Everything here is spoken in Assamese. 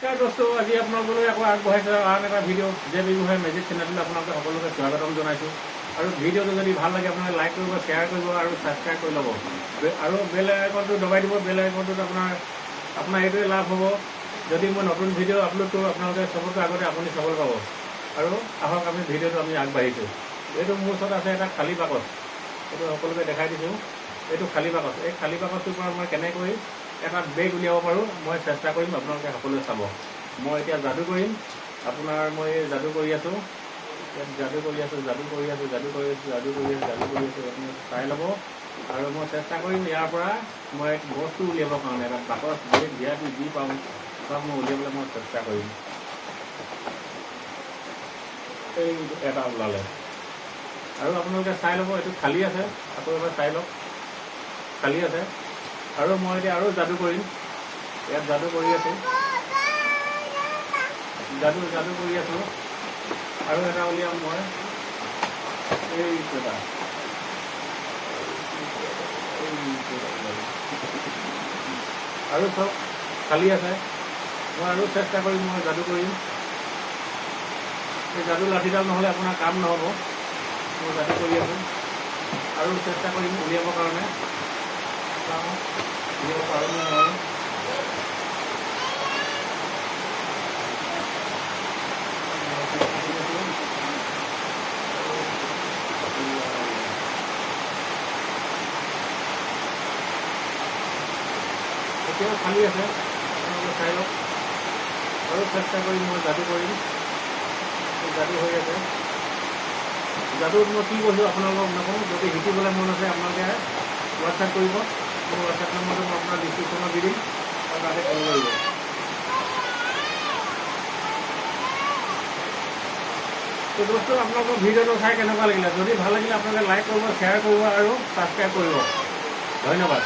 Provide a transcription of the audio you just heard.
নমস্কাৰ দোস্তো, আজি আপোনালোকলৈ আকৌ আগবঢ়াইছোঁ আন এটা ভিডিঅ' যে ব্যৱসায় মেজিক চেনেললৈ আপোনালোকে সকলোকে স্বাগতম জনাইছোঁ। আৰু ভিডিঅ'টো যদি ভাল লাগে আপোনালোকে লাইক কৰিব, শ্বেয়াৰ কৰিব আৰু ছাবস্ক্ৰাইব কৰি ল'ব আৰু বেল আইকনটো দবাই দিব। বেল আইকনটোত আপোনাৰ এইটোৱে লাভ হ'ব, যদি মই নতুন ভিডিঅ' আপলোড কৰোঁ আপোনালোকে চবতকৈ আগতে আপুনি চাবলৈ পাব। আৰু আহক আমি ভিডিঅ'টো আগবাঢ়িছোঁ। এইটো মোৰ ওচৰত আছে এটা খালী বাকচ, এইটো সকলোকে দেখাই দিছোঁ। এইটো খালী বাকচ, এই খালী বাকচটোৰ পৰা মই কেনেকৈ এটা বেগ উলিয়াব পাৰোঁ মই চেষ্টা কৰিম, আপোনালোকে সকলোৱে চাব। মই এতিয়া যাদু কৰিম, মই যাদু কৰি আছোঁ, আপুনি চাই ল'ব। আৰু মই চেষ্টা কৰিম ইয়াৰ পৰা মই এক বস্তু উলিয়াবৰ কাৰণে, এটা বাকচ দিয়াটো যি পাওঁ চব মই উলিয়াবলৈ মই চেষ্টা কৰিম। এই এটা ওলালে আৰু আপোনালোকে চাই ল'ব, এইটো খালী আছে, আকৌ এবাৰ চাই লওক, খালী আছে। আৰু মই এতিয়া আৰু যাদু কৰিম, ইয়াত যাদু কৰি আছোঁ, যাদু কৰি আছোঁ। আৰু এটা উলিয়াম মই, এইটো এটা আৰু চব খালী আছে। মই আৰু চেষ্টা কৰিম, মই যাদু কৰিম। এই যাদু লাঠিডাল নহ'লে আপোনাৰ কাম নহ'ব। মই যাদু কৰি আছোঁ আৰু চেষ্টা কৰিম উলিয়াবৰ কাৰণে, উলিয়াব পাৰোঁ নে নোৱাৰোঁ। এতিয়াও খালী আছে, আপোনালোকে চাই লওক। আৰু চেষ্টা কৰিম, মই যাদু কৰিম, যাদু হৈ আছে। যাদুত মই কি কৈছোঁ আপোনালোকক নকওঁ। যদি শিকিবলৈ মন আছে আপোনালোকে হোৱাটছআপ কৰিব, মোৰ হোৱাটছআপ নম্বৰটো মই আপোনাৰ ডিছক্ৰিপশ্যনত দি দিম আৰু তাতে কল কৰিব। তো দোস্তো, আপোনালোকৰ ভিডিঅ'টো চাই কেনেকুৱা লাগিলে? যদি ভাল লাগিলে আপোনালোকে লাইক কৰিব, শ্বেয়াৰ কৰিব আৰু ছাবস্ক্ৰাইব কৰিব। ধন্যবাদ।